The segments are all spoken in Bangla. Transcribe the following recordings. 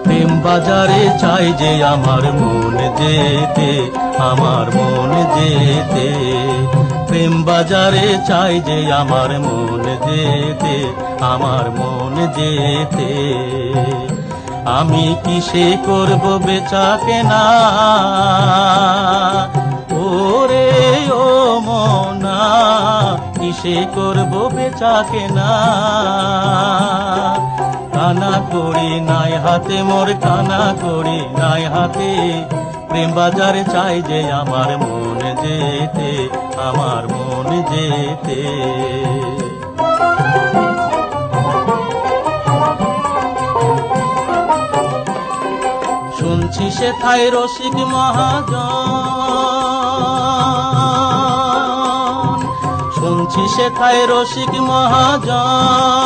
প্রেম বাজারে চাই যে আমার মন যেতে, আমার মন যেতে। প্রেম বাজারে চাই যে আমার মন যেতে, আমার মন যেতে। আমি কিসে করব বেচা কেনা, ওরে ও মনা, কিসে করব বেচা কেনা। কানা করি নাই হাতে মোর, কানা করি নাই হাতে। প্রেম বাজারে চাই যে আমার মন যেতে, আমার মন যেতে। শুনছি সেথায় রসিক মহাজন, শুনছি সেথায় রসিক মহাজন।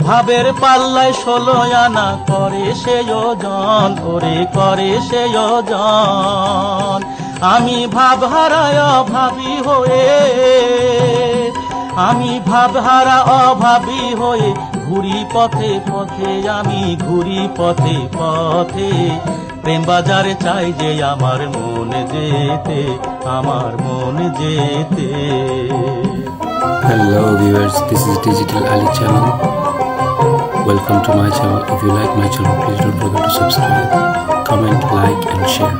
ভাবের পাল্লায় 16 আনা করে সে ওজন, ওরে করে সে ওজন। আমি ভাবহারায় অভাবী হয়ে, আমি ভাবহারা অভাবী হয়ে ঘুরি পথে পথে, আমি ঘুরি পথে পথে। প্রেম বাজারে চাই যে আমার মন যেতে, আমার মন যেতে। Hello viewers, this is Digital Ali channel. Welcome to my channel. If you like my channel, please don't forget to subscribe, comment, like and share.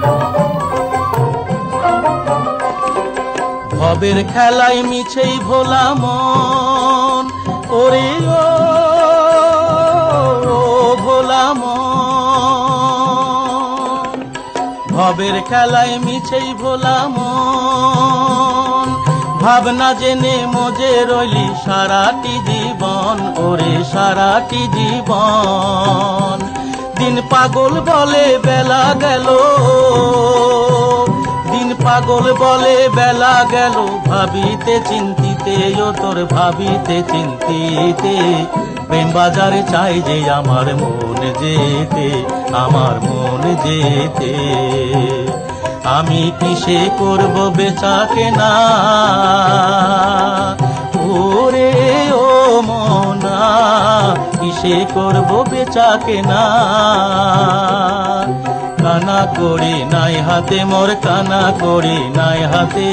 ভবের খেলায় মিছেই ভোলা মন, ওরে ও ভোলা মন। ভবের খেলায় মিছেই ভোলা মন। ভাবনা জেনে মজে রইলি সারাটি জীবন, ওরে সারাটি জীবন। দিন পাগল বলে বেলা গেল, দিন পাগল বলে বেলা গেল। ভাবিতে চিন্তিতে ও তোর ভাবিতে চিন্তিতে। প্রেম বাজারে চাই যে আমার মন যেতে, আমার মন যেতে। আমি কিসে করব বেচা কেনা, ওরে ও মনা, কিসে করব বেচা কেনা। কানা করি নাই হাতে মোর, কানা করি নাই হাতে।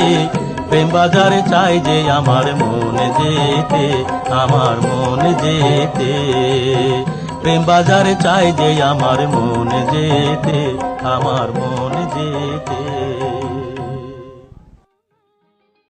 প্রেম বাজারে চাই যে আমার মন যেতে, আমার মন যেতে। প্রেম বাজারে চাই যে আমার মন যেতে, আমার মন যেতে।